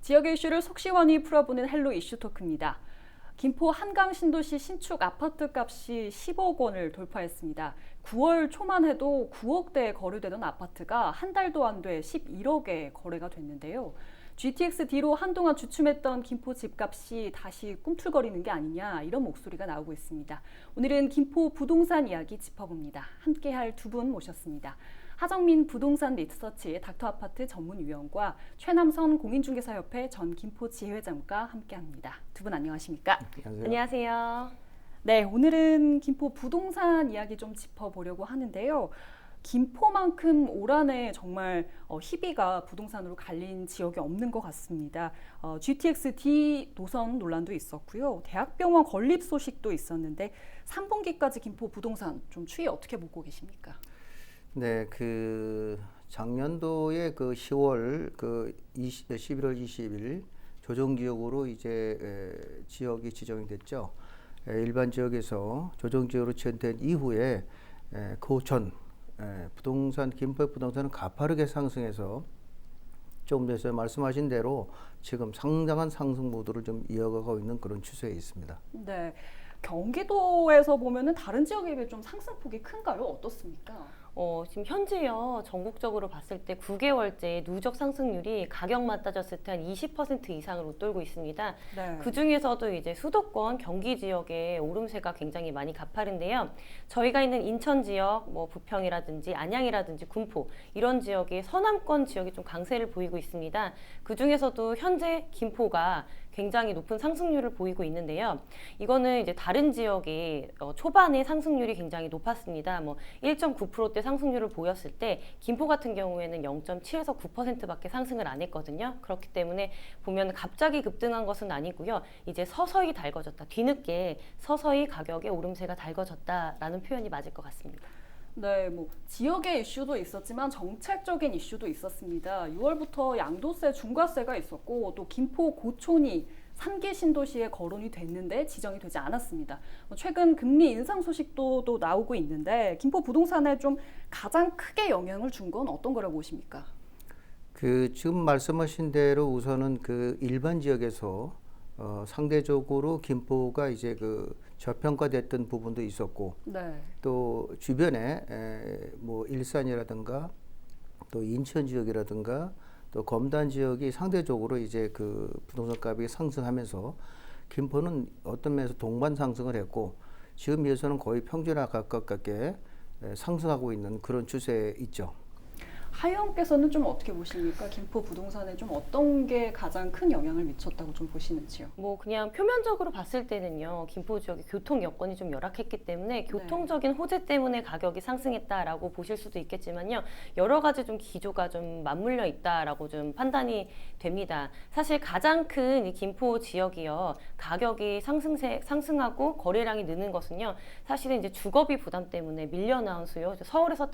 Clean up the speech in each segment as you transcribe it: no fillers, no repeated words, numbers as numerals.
지역의 이슈를 속 시원히 풀어보는 헬로 이슈 토크입니다. 김포 한강 신도시 신축 아파트 값이 10억 원을 돌파했습니다. 9월 초만 해도 9억대에 거래되던 아파트가 한 달도 안 돼 11억에 거래가 됐는데요. GTX-D로 한동안 주춤했던 김포 집값이 다시 꿈틀거리는 게 아니냐, 이런 목소리가 나오고 있습니다. 오늘은 김포 부동산 이야기 짚어봅니다. 함께할 두 분 모셨습니다. 하정민 부동산 리서치 닥터아파트 전문위원과 최남선 공인중개사협회 전 김포 지회장과 함께합니다. 두 분 안녕하십니까? 안녕하세요. 네, 오늘은 김포 부동산 이야기 좀 짚어보려고 하는데요. 김포만큼 올 한해 정말 희비가 부동산으로 갈린 지역이 없는 것 같습니다. GTX-D 노선 논란도 있었고요. 대학병원 건립 소식도 있었는데 3분기까지 김포 부동산 좀 추이 어떻게 보고 계십니까? 네, 작년도에 10월 11월 20일 조정지역으로 이제 지역이 지정이 됐죠. 일반 지역에서 조정지역으로 지정된 이후에 그 전 김포의 부동산은 가파르게 상승해서 조금 전에 말씀하신 대로 지금 상당한 상승 모드를 좀 이어가고 있는 그런 추세에 있습니다. 네, 경기도에서 보면은 다른 지역에 비해 좀 상승폭이 큰가요? 어떻습니까? 지금 현재요, 전국적으로 봤을 때 9개월째 누적 상승률이 가격만 따졌을 때 한 20% 이상을 웃돌고 있습니다. 네. 그 중에서도 이제 수도권 경기 지역의 오름세가 굉장히 많이 가파른데요. 저희가 있는 인천 지역, 부평이라든지 안양이라든지 군포 이런 지역이 서남권 지역이 좀 강세를 보이고 있습니다. 그 중에서도 현재 김포가 굉장히 높은 상승률을 보이고 있는데요. 이거는 이제 다른 지역이 초반에 상승률이 굉장히 높았습니다. 1.9%대 상승률을 보였을 때 김포 같은 경우에는 0.7에서 9%밖에 상승을 안 했거든요. 그렇기 때문에 보면 갑자기 급등한 것은 아니고요. 이제 서서히 달궈졌다. 뒤늦게 서서히 가격의 오름세가 달궈졌다라는 표현이 맞을 것 같습니다. 네, 지역의 이슈도 있었지만 정책적인 이슈도 있었습니다. 6월부터 양도세, 중과세가 있었고 또 김포 고촌이 3기 신도시에 거론이 됐는데 지정이 되지 않았습니다. 최근 금리 인상 소식도 또 나오고 있는데 김포 부동산에 좀 가장 크게 영향을 준 건 어떤 거라고 보십니까? 지금 말씀하신 대로 우선은 일반 지역에서 상대적으로 김포가 이제 저평가됐던 부분도 있었고, 네. 또 주변에 일산이라든가 또 인천 지역이라든가 또 검단 지역이 상대적으로 이제 부동산 값이 상승하면서 김포는 어떤 면에서 동반 상승을 했고 지금 비해서는 거의 평균에 가깝게 상승하고 있는 그런 추세에 있죠. 하영께서는 좀 어떻게 보십니까? 김포 부동산에 좀 어떤 게 가장 큰 영향을 미쳤다고 좀 보시는지요? 그냥 표면적으로 봤을 때는요, 김포 지역의 교통 여건이 좀 열악했기 때문에 교통적인 호재 때문에 가격이 상승했다라고 보실 수도 있겠지만요, 여러 가지 좀 기조가 좀 맞물려 있다라고 좀 판단이 됩니다. 사실 가장 큰 이 김포 지역이요, 가격이 상승하고 거래량이 느는 것은요, 사실은 이제 주거비 부담 때문에 밀려 나온 수요, 서울에서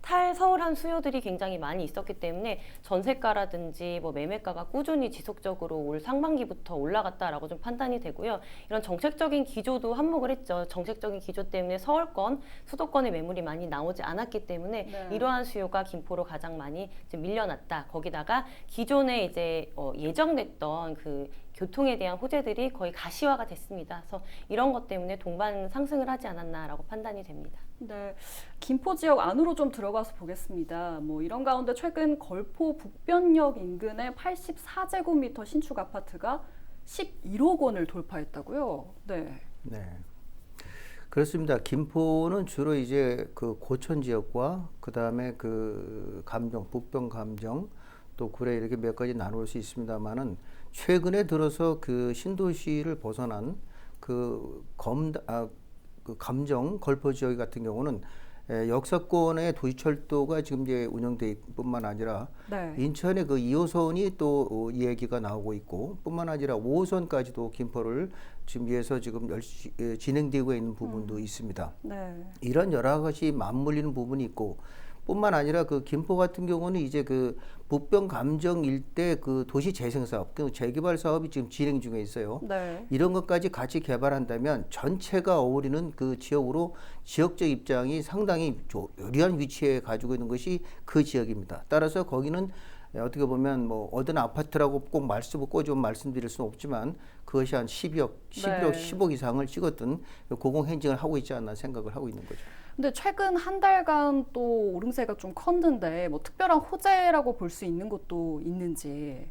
탈서울한 수요들이 굉장히 많이 있었기 때문에 전세가라든지 매매가가 꾸준히 지속적으로 올 상반기부터 올라갔다라고 좀 판단이 되고요. 이런 정책적인 기조도 한몫을 했죠. 정책적인 기조 때문에 서울권, 수도권의 매물이 많이 나오지 않았기 때문에 이러한 수요가 김포로 가장 많이 밀려났다. 거기다가 기존에 이제 예정됐던 교통에 대한 호재들이 거의 가시화가 됐습니다. 그래서 이런 것 때문에 동반 상승을 하지 않았나라고 판단이 됩니다. 네, 김포 지역 안으로 좀 들어가서 보겠습니다. 이런 가운데 최근 걸포 북변역 인근의 84제곱미터 신축 아파트가 11억 원을 돌파했다고요? 네. 네. 그렇습니다. 김포는 주로 이제 고촌 지역과 그다음에 북변 감정 또 구례 이렇게 몇 가지 나눌 수 있습니다만은 최근에 들어서 신도시를 벗어난 감정 걸포 지역 같은 경우는 역사권의 도시철도가 지금 이제 운영될 뿐만 아니라 인천의 2호선이 또 이 얘기가 나오고 있고 뿐만 아니라 5호선까지도 김포를 준비해서 지금 진행되고 있는 부분도 있습니다. 네. 이런 여러 가지 맞물리는 부분이 있고 뿐만 아니라 김포 같은 경우는 이제 북변 감정 일대 도시 재생 사업, 재개발 사업이 지금 진행 중에 있어요. 네. 이런 것까지 같이 개발한다면 전체가 어우러는 지역으로 지역적 입장이 상당히 유리한 위치에 가지고 있는 것이 그 지역입니다. 따라서 거기는 어떻게 보면 뭐 어떤 아파트라고 꼭 꼬집어 말씀드릴 수는 없지만 그것이 한 12억, 11억, 네. 10억 이상을 찍었던 고공행진을 하고 있지 않나 생각을 하고 있는 거죠. 근데 최근 한 달간 또 오름세가 좀 컸는데 뭐 특별한 호재라고 볼 수 있는 것도 있는지.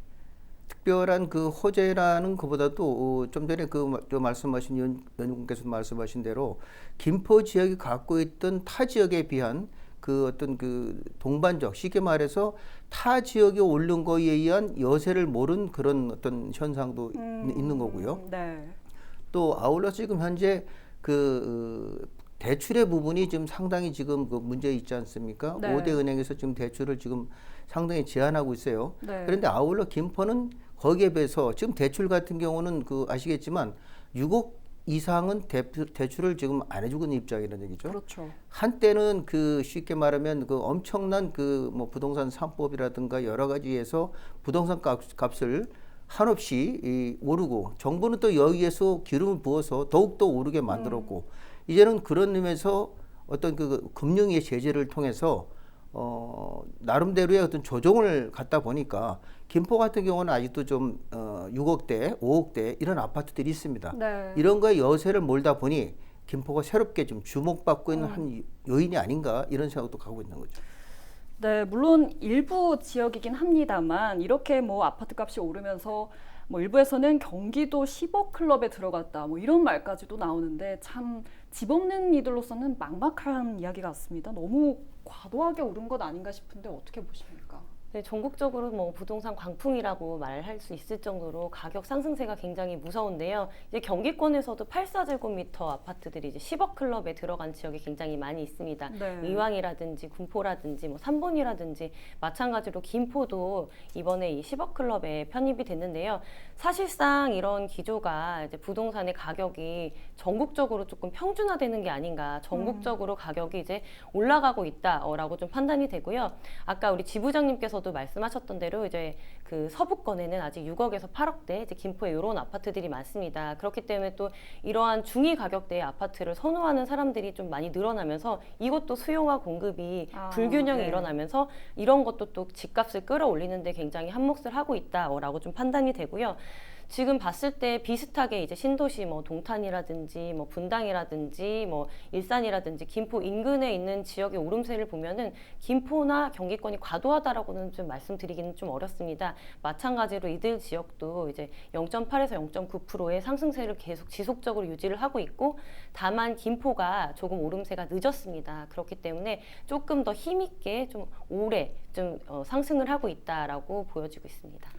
특별한 그 호재라는 것보다도 좀 전에 말씀하신 연구께서 말씀하신 대로 김포 지역이 갖고 있던 타 지역에 비한 그 어떤 그 동반적, 쉽게 말해서 타 지역이 오른 거에 의한 여세를 모른 그런 어떤 현상도 있는 거고요. 네. 또 아울러 지금 현재 그 대출의 부분이 지금 상당히 지금 그 문제 있지 않습니까? 네. 5대 은행에서 지금 대출을 지금 상당히 제한하고 있어요. 네. 그런데 아울러 김포는 거기에 비해서 지금 대출 같은 경우는 그 아시겠지만 6억 이상은 대출을 지금 안 해주고 있는 입장이라는 얘기죠. 그렇죠. 한때는 그 쉽게 말하면 그 엄청난 그 뭐 부동산 3법이라든가 여러 가지에서 부동산 값을 한없이 오르고 정부는 또 여기에서 기름을 부어서 더욱더 오르게 만들었고 이제는 그런 의미에서 어떤 그 금융의 제재를 통해서 나름대로의 어떤 조정을 갖다 보니까 김포 같은 경우는 아직도 좀 6억대, 5억대 이런 아파트들이 있습니다. 네. 이런 거에 여세를 몰다 보니 김포가 새롭게 좀 주목받고 있는 한 요인이 아닌가 이런 생각도 가고 있는 거죠. 네, 물론 일부 지역이긴 합니다만 이렇게 뭐 아파트 값이 오르면서 뭐 일부에서는 경기도 10억 클럽에 들어갔다 뭐 이런 말까지도 나오는데 참 집 없는 이들로서는 막막한 이야기 같습니다. 너무 과도하게 오른 것 아닌가 싶은데 어떻게 보십니까? 네, 전국적으로 뭐 부동산 광풍이라고 말할 수 있을 정도로 가격 상승세가 굉장히 무서운데요. 이제 경기권에서도 84제곱미터 아파트들이 이제 10억 클럽에 들어간 지역이 굉장히 많이 있습니다. 네. 의왕이라든지 군포라든지 뭐 삼본이라든지 마찬가지로 김포도 이번에 이 10억 클럽에 편입이 됐는데요. 사실상 이런 기조가 이제 부동산의 가격이 전국적으로 조금 평준화되는 게 아닌가, 전국적으로 가격이 이제 올라가고 있다라고 좀 판단이 되고요. 아까 우리 지부장님께서도 말씀하셨던 대로 이제 그 서부권에는 아직 6억에서 8억대, 이제 김포에 이런 아파트들이 많습니다. 그렇기 때문에 또 이러한 중위 가격대의 아파트를 선호하는 사람들이 좀 많이 늘어나면서 이것도 수요와 공급이 불균형이 네. 일어나면서 이런 것도 또 집값을 끌어올리는데 굉장히 한몫을 하고 있다라고 좀 판단이 되고요. 지금 봤을 때 비슷하게 이제 신도시 뭐 동탄이라든지 뭐 분당이라든지 뭐 일산이라든지 김포 인근에 있는 지역의 오름세를 보면은 김포나 경기권이 과도하다라고는 좀 말씀드리기는 좀 어렵습니다. 마찬가지로 이들 지역도 이제 0.8에서 0.9%의 상승세를 계속 지속적으로 유지를 하고 있고 다만 김포가 조금 오름세가 늦었습니다. 그렇기 때문에 조금 더 힘있게 좀 오래 좀 상승을 하고 있다라고 보여지고 있습니다.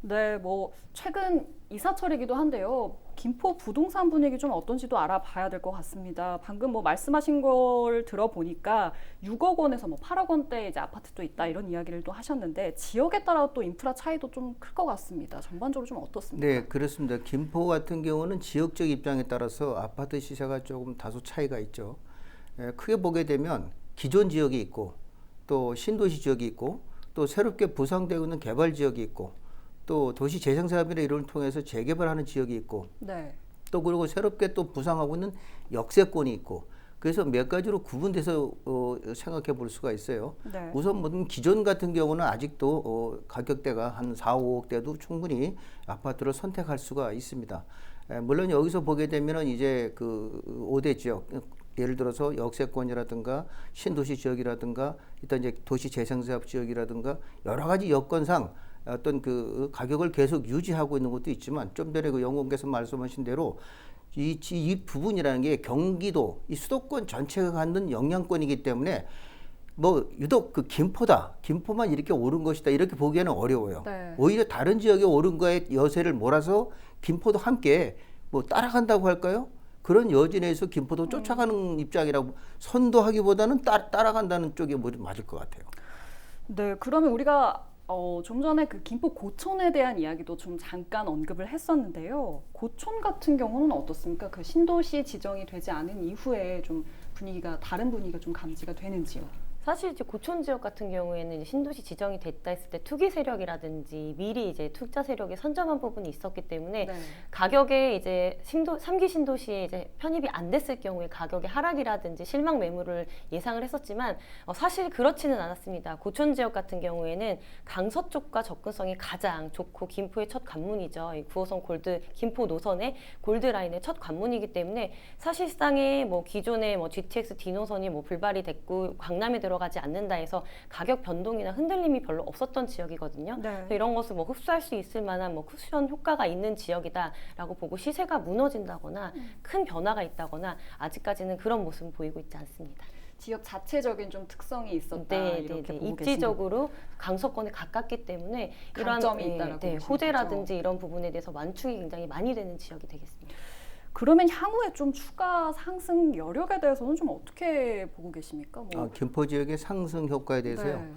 네, 뭐 최근 이사철이기도 한데요. 김포 부동산 분위기 좀 어떤지도 알아봐야 될 것 같습니다. 방금 뭐 말씀하신 걸 들어보니까 6억 원에서 뭐 8억 원대 이제 아파트도 있다 이런 이야기를 또 하셨는데 지역에 따라 또 인프라 차이도 좀 클 것 같습니다. 전반적으로 좀 어떻습니까? 네, 그렇습니다. 김포 같은 경우는 지역적 입장에 따라서 아파트 시세가 조금 다소 차이가 있죠. 크게 보게 되면 기존 지역이 있고 또 신도시 지역이 있고 또 새롭게 부상되고 있는 개발 지역이 있고 또 도시 재생 사업이나 이런 통해서 재개발하는 지역이 있고 네. 또 그리고 새롭게 또 부상하고 있는 역세권이 있고 그래서 몇 가지로 구분돼서 생각해 볼 수가 있어요. 네. 우선 모든 기존 같은 경우는 아직도 가격대가 한 4, 5억대도 충분히 아파트를 선택할 수가 있습니다. 물론 여기서 보게 되면은 이제 그 5대 지역 예를 들어서 역세권이라든가 신도시 지역이라든가 일단 이제 도시 재생사업 지역이라든가 여러 가지 여건상 어떤 그 가격을 계속 유지하고 있는 것도 있지만 좀 전에 그 연구원께서 말씀하신 대로 이 부분이라는 게 경기도 이 수도권 전체가 갖는 영향권이기 때문에 뭐 유독 그 김포만 이렇게 오른 것이다 이렇게 보기에는 어려워요. 네. 오히려 다른 지역에 오른 거에 여세를 몰아서 김포도 함께 뭐 따라간다고 할까요? 그런 여진에서 김포도 쫓아가는 입장이라고 선도하기보다는 따라간다는 쪽이 뭐 맞을 것 같아요. 네, 그러면 우리가 좀 전에 그 김포 고촌에 대한 이야기도 좀 잠깐 언급을 했었는데요. 고촌 같은 경우는 어떻습니까? 그 신도시 지정이 되지 않은 이후에 좀 다른 분위기가 좀 감지가 되는지요? 사실 이제 고촌 지역 같은 경우에는 이제 신도시 지정이 됐다 했을 때 투기 세력이라든지 미리 이제 투자 세력이 선점한 부분이 있었기 때문에 네. 가격에 이제 3기 신도시에 이제 편입이 안 됐을 경우에 가격의 하락이라든지 실망 매물을 예상을 했었지만 사실 그렇지는 않았습니다. 고촌 지역 같은 경우에는 강서쪽과 접근성이 가장 좋고 김포의 첫 관문이죠. 이 9호선 골드 김포 노선의 골드 라인의 첫 관문이기 때문에 사실상의 뭐 기존의 뭐 GTX D 노선이 뭐 불발이 됐고 강남에 들어가지 않는다 해서 가격 변동이나 흔들림이 별로 없었던 지역이거든요. 네. 그래서 이런 것을 뭐 흡수할 수 있을 만한 뭐 쿠션 효과가 있는 지역이다라고 보고 시세가 무너진다거나 큰 변화가 있다거나 아직까지는 그런 모습은 보이고 있지 않습니다. 지역 자체적인 좀 특성이 있었다 이렇게 보고 입지적으로 강서권에 가깝기 때문에 이런 강점이 있다라고 보시는 호재라든지 이런 부분에 대해서 완충이 굉장히 많이 되는 지역이 되겠습니다. 그러면 향후에 좀 추가 상승 여력에 대해서는 좀 어떻게 보고 계십니까? 김포 지역의 상승 효과에 대해서요. 네.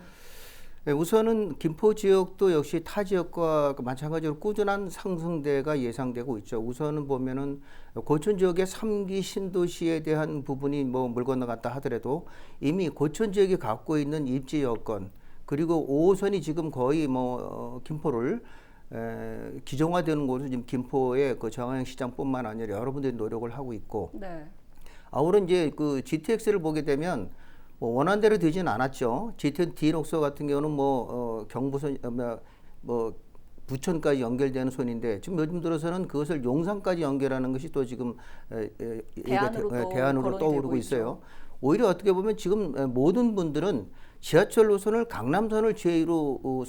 네, 우선은 김포 지역도 역시 타 지역과 마찬가지로 꾸준한 상승대가 예상되고 있죠. 우선은 보면은 고촌 지역의 3기 신도시에 대한 부분이 뭐 물 건너갔다 하더라도 이미 고촌 지역이 갖고 있는 입지 여건 그리고 5호선이 지금 거의 김포를 기종화되는 곳은 지금 김포의 그 정황 시장뿐만 아니라 여러분들이 노력을 하고 있고 네. 아울러 이제 그 GTX를 보게 되면 뭐 원한대로 되지는 않았죠. GTX D녹서 같은 경우는 경부선 부천까지 연결되는 선인데 지금 요즘 들어서는 그것을 용산까지 연결하는 것이 또 지금 대안으로 떠오르고 있어요. 오히려 어떻게 보면 지금 모든 분들은 지하철 노선을 강남선을 제의로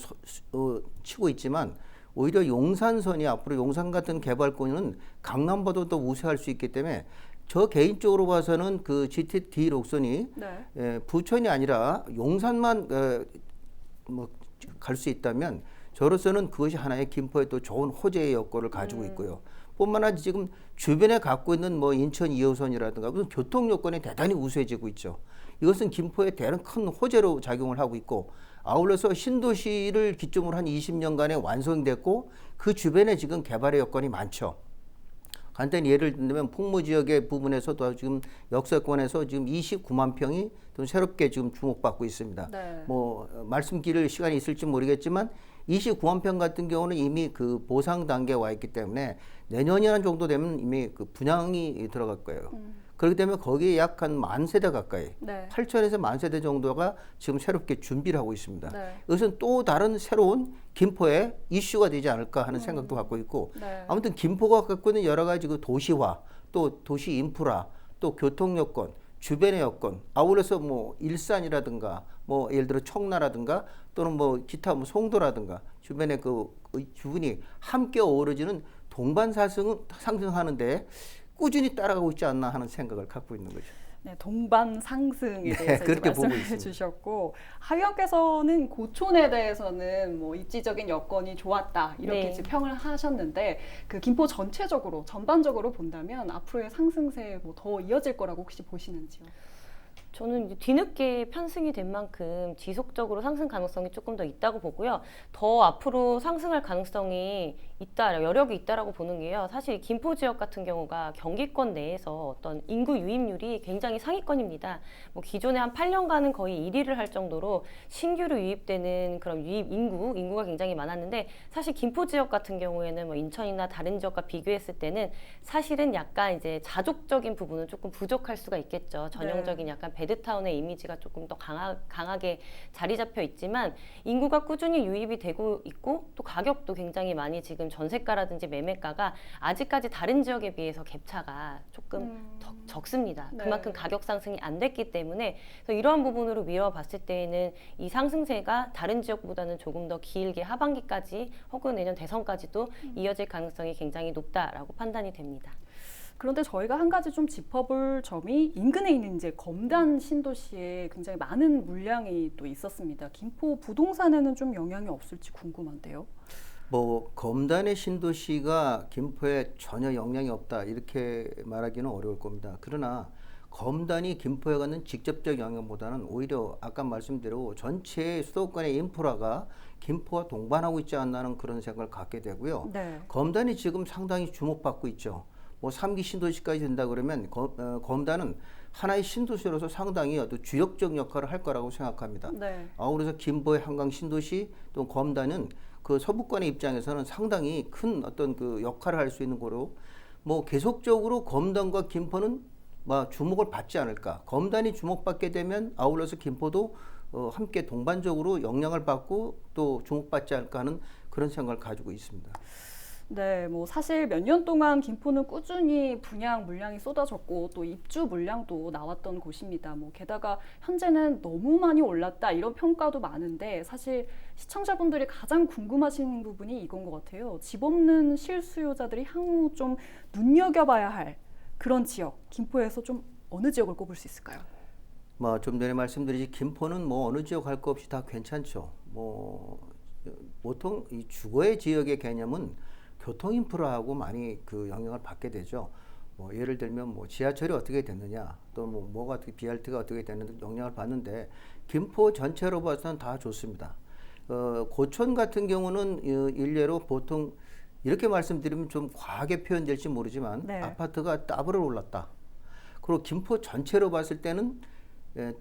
치고 있지만 오히려 용산선이 앞으로 용산 같은 개발권은 강남보다 더 우세할 수 있기 때문에 저 개인적으로 봐서는 그 GT D 녹선이 네. 부천이 아니라 용산만 갈 수 있다면 저로서는 그것이 하나의 김포의 또 좋은 호재의 여건을 가지고 있고요. 뿐만 아니라 지금 주변에 갖고 있는 뭐 인천 2호선이라든가 무슨 교통 여건이 대단히 우수해지고 있죠. 이것은 김포에 대단히 큰 호재로 작용을 하고 있고 아울러서 신도시를 기점으로 한 20년간에 완성됐고 그 주변에 지금 개발의 여건이 많죠. 간단히 예를 들면 풍무 지역의 부분에서도 지금 역세권에서 지금 29만 평이 좀 새롭게 지금 주목받고 있습니다. 네. 말씀드릴 시간이 있을지 모르겠지만 29만 평 같은 경우는 이미 그 보상 단계에 와 있기 때문에 내년이나 정도 되면 이미 그 분양이 들어갈 거예요. 그렇기 때문에 거기에 약 한 10,000세대 가까이, 네. 8,000에서 10,000세대 정도가 지금 새롭게 준비를 하고 있습니다. 네. 이것은 또 다른 새로운 김포의 이슈가 되지 않을까 하는 생각도 갖고 있고, 네. 아무튼 김포가 갖고 있는 여러 가지 그 도시화, 또 도시 인프라, 또 교통 여건, 주변의 여건, 아울러서 뭐 일산이라든가, 뭐 예를 들어 청라라든가, 또는 뭐 기타 뭐 송도라든가 주변의 그 주변이 함께 어우러지는 동반 상승하는데 꾸준히 따라가고 있지 않나 하는 생각을 갖고 있는 거죠. 네, 동반 상승에 대해서 그렇게 보고 말씀해 있습니다. 주셨고 하위원께서는 고촌에 대해서는 뭐 입지적인 여건이 좋았다 이렇게 네. 이제 평을 하셨는데 그 김포 전체적으로 전반적으로 본다면 앞으로의 상승세 뭐 더 이어질 거라고 혹시 보시는지요? 저는 이제 뒤늦게 편승이 된 만큼 지속적으로 상승 가능성이 조금 더 있다고 보고요. 더 앞으로 상승할 가능성이 있다, 여력이 있다라고 보는 게요. 사실 김포 지역 같은 경우가 경기권 내에서 어떤 인구 유입률이 굉장히 상위권입니다. 뭐 기존에 한 8년간은 거의 1위를 할 정도로 신규로 유입되는 그런 인구가 굉장히 많았는데 사실 김포 지역 같은 경우에는 뭐 인천이나 다른 지역과 비교했을 때는 사실은 약간 이제 자족적인 부분은 조금 부족할 수가 있겠죠. 전형적인 약간 배드타운의 이미지가 조금 더 강하게 자리 잡혀 있지만 인구가 꾸준히 유입이 되고 있고 또 가격도 굉장히 많이 지금 전세가라든지 매매가가 아직까지 다른 지역에 비해서 갭차가 조금 적습니다. 네. 그만큼 가격 상승이 안 됐기 때문에 그래서 이러한 부분으로 미뤄봤을 때에는 이 상승세가 다른 지역보다는 조금 더 길게 하반기까지 혹은 내년 대선까지도 이어질 가능성이 굉장히 높다라고 판단이 됩니다. 그런데 저희가 한 가지 좀 짚어볼 점이 인근에 있는 이제 검단 신도시에 굉장히 많은 물량이 또 있었습니다. 김포 부동산에는 좀 영향이 없을지 궁금한데요. 뭐 검단의 신도시가 김포에 전혀 영향이 없다 이렇게 말하기는 어려울 겁니다. 그러나 검단이 김포에 갖는 직접적 영향보다는 오히려 아까 말씀대로 전체 수도권의 인프라가 김포와 동반하고 있지 않나는 그런 생각을 갖게 되고요. 네. 검단이 지금 상당히 주목받고 있죠. 뭐 3기 신도시까지 된다 그러면 검단은 하나의 신도시로서 상당히 어떤 주역적 역할을 할 거라고 생각합니다. 네. 그래서 김포의 한강 신도시 또 검단은 그 서부권의 입장에서는 상당히 큰 어떤 그 역할을 할 수 있는 거로 뭐 계속적으로 검단과 김포는 주목을 받지 않을까. 검단이 주목받게 되면 아울러서 김포도 함께 동반적으로 영향을 받고 또 주목받지 않을까 하는 그런 생각을 가지고 있습니다. 네, 뭐 사실 몇 년 동안 김포는 꾸준히 분양 물량이 쏟아졌고 또 입주 물량도 나왔던 곳입니다. 뭐 게다가 현재는 너무 많이 올랐다 이런 평가도 많은데 사실 시청자분들이 가장 궁금하신 부분이 이건 것 같아요. 집 없는 실수요자들이 향후 좀 눈여겨봐야 할 그런 지역, 김포에서 좀 어느 지역을 꼽을 수 있을까요? 좀 전에 말씀드렸지 김포는 뭐 어느 지역 할 것 없이 다 괜찮죠. 보통 이 주거의 지역의 개념은 교통 인프라하고 많이 그 영향을 받게 되죠. 예를 들면 지하철이 어떻게 됐느냐, 또 뭐가 BRT가 어떻게 됐는지 영향을 받는데 김포 전체로 봐서는 다 좋습니다. 고촌 같은 경우는 일례로 보통 이렇게 말씀드리면 좀 과하게 표현될지 모르지만 네. 아파트가 더블을 올랐다. 그리고 김포 전체로 봤을 때는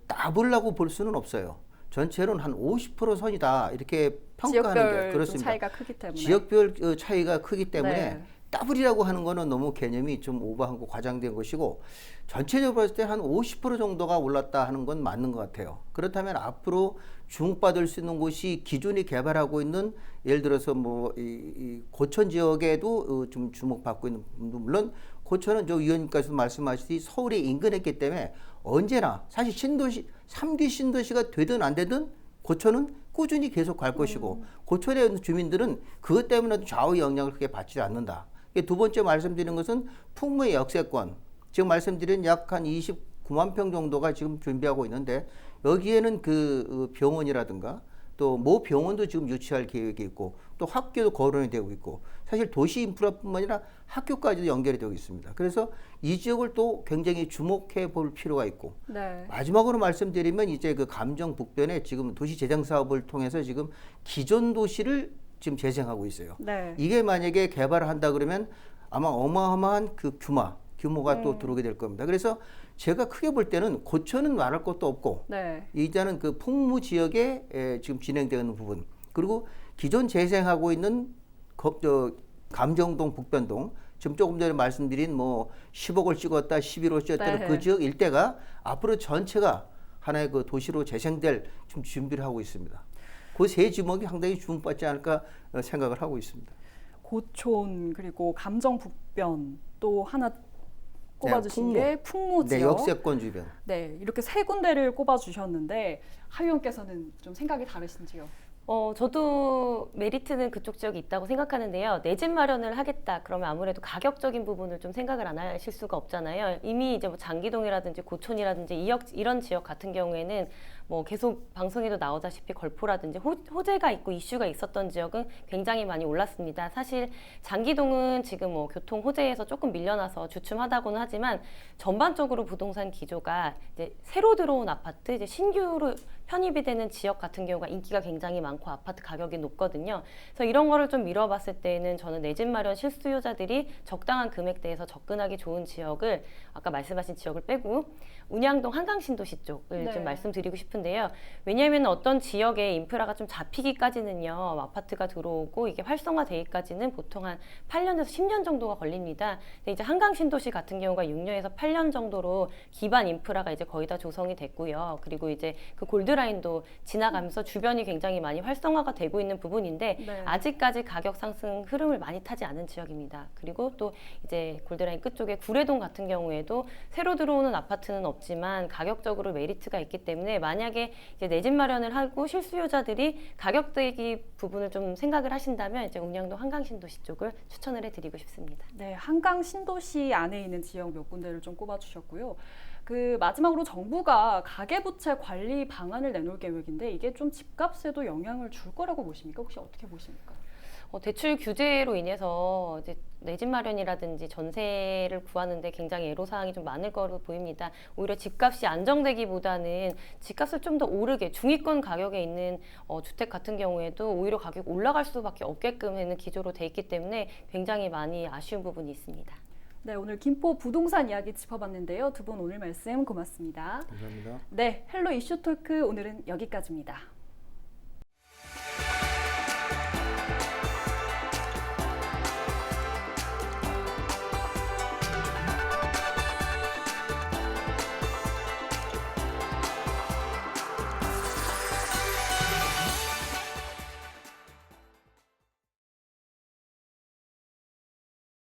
더블라고 볼 수는 없어요. 전체로는 한 50% 선이다 이렇게 평가하는 게 지역별 좀 그렇습니다. 차이가 크기 때문에. 지역별 차이가 크기 때문에 네. 더블이라고 하는 거는 너무 개념이 좀 오버하고 과장된 것이고 전체적으로 봤을 때 한 50% 정도가 올랐다 하는 건 맞는 것 같아요. 그렇다면 앞으로 주목받을 수 있는 곳이 기존이 개발하고 있는 예를 들어서 이 고촌 지역에도 좀 주목받고 있는 부분도 물론 고촌은 저 위원님께서 말씀하셨듯이 서울에 인근했기 때문에 언제나 사실 신도시 3기 신도시가 되든 안 되든 고촌은 꾸준히 계속 갈 것이고 고촌에 있는 주민들은 그것 때문에 좌우 영향을 크게 받지 않는다. 두 번째 말씀드리는 것은 풍무의 역세권. 지금 말씀드린 약 한 29만 평 정도가 지금 준비하고 있는데 여기에는 그 병원이라든가 또 모 병원도 지금 유치할 계획이 있고 또 학교도 거론이 되고 있고 사실 도시 인프라뿐만 아니라 학교까지도 연결이 되고 있습니다. 그래서 이 지역을 또 굉장히 주목해 볼 필요가 있고 네. 마지막으로 말씀드리면 이제 그 감정 북변에 지금 도시 재생 사업을 통해서 지금 기존 도시를 지금 재생하고 있어요. 네. 이게 만약에 개발을 한다 그러면 아마 어마어마한 그 규모가 또 들어오게 될 겁니다. 그래서 제가 크게 볼 때는 고촌은 말할 것도 없고 네. 일단은 그 풍무 지역에 지금 진행되는 부분 그리고 기존 재생하고 있는 감정동 북변동 지금 조금 전에 말씀드린 10억을 찍었다 11억 찍었다 네. 그 지역 일대가 앞으로 전체가 하나의 그 도시로 재생될 좀 준비를 하고 있습니다. 그 세 지목이 상당히 주목받지 않을까 생각을 하고 있습니다. 고촌 그리고 감정 북변 또 하나 꼽아주신 네, 게 풍무 네, 지역. 역세권 주변. 네, 이렇게 세 군데를 꼽아주셨는데 하 의원께서는 좀 생각이 다르신지요? 저도 메리트는 그쪽 지역이 있다고 생각하는데요. 내 집 마련을 하겠다. 그러면 아무래도 가격적인 부분을 좀 생각을 안 하실 수가 없잖아요. 이미 이제 장기동이라든지 고촌이라든지 이런 지역 같은 경우에는 계속 방송에도 나오다시피 걸포라든지 호재가 있고 이슈가 있었던 지역은 굉장히 많이 올랐습니다. 사실 장기동은 지금 교통 호재에서 조금 밀려나서 주춤하다고는 하지만 전반적으로 부동산 기조가 이제 새로 들어온 아파트, 이제 신규로 편입이 되는 지역 같은 경우가 인기가 굉장히 많고 아파트 가격이 높거든요. 그래서 이런 거를 좀 미뤄봤을 때는 저는 내 집 마련 실수요자들이 적당한 금액대에서 접근하기 좋은 지역을 아까 말씀하신 지역을 빼고 운양동 한강신도시 쪽을 네. 좀 말씀드리고 싶은데요. 왜냐하면 어떤 지역의 인프라가 좀 잡히기까지는요. 아파트가 들어오고 이게 활성화되기까지는 보통 한 8년에서 10년 정도가 걸립니다. 근데 이제 한강신도시 같은 경우가 6년에서 8년 정도로 기반 인프라가 이제 거의 다 조성이 됐고요. 그리고 이제 그 골드라인도 지나가면서 주변이 굉장히 많이 활성화가 되고 있는 부분인데 네. 아직까지 가격 상승 흐름을 많이 타지 않은 지역입니다. 그리고 또 이제 골드라인 끝쪽에 구례동 같은 경우에도 새로 들어오는 아파트는 없지만 가격적으로 메리트가 있기 때문에 만약에 이제 내 집 마련을 하고 실수요자들이 가격대기 부분을 좀 생각을 하신다면 이제 운양동 한강신도시 쪽을 추천을 해드리고 싶습니다. 네, 한강 신도시 안에 있는 지역 몇 군데를 좀 꼽아주셨고요. 그 마지막으로 정부가 가계부채 관리 방안을 내놓을 계획인데 이게 좀 집값에도 영향을 줄 거라고 보십니까? 혹시 어떻게 보십니까? 대출 규제로 인해서 이제 내 집 마련이라든지 전세를 구하는데 굉장히 애로사항이 좀 많을 거로 보입니다. 오히려 집값이 안정되기보다는 집값을 좀 더 오르게 중위권 가격에 있는 주택 같은 경우에도 오히려 가격이 올라갈 수밖에 없게끔 하는 기조로 돼 있기 때문에 굉장히 많이 아쉬운 부분이 있습니다. 네, 오늘 김포 부동산 이야기 짚어봤는데요. 두 분 오늘 말씀 고맙습니다. 감사합니다. 네, 헬로 이슈 토크 오늘은 여기까지입니다.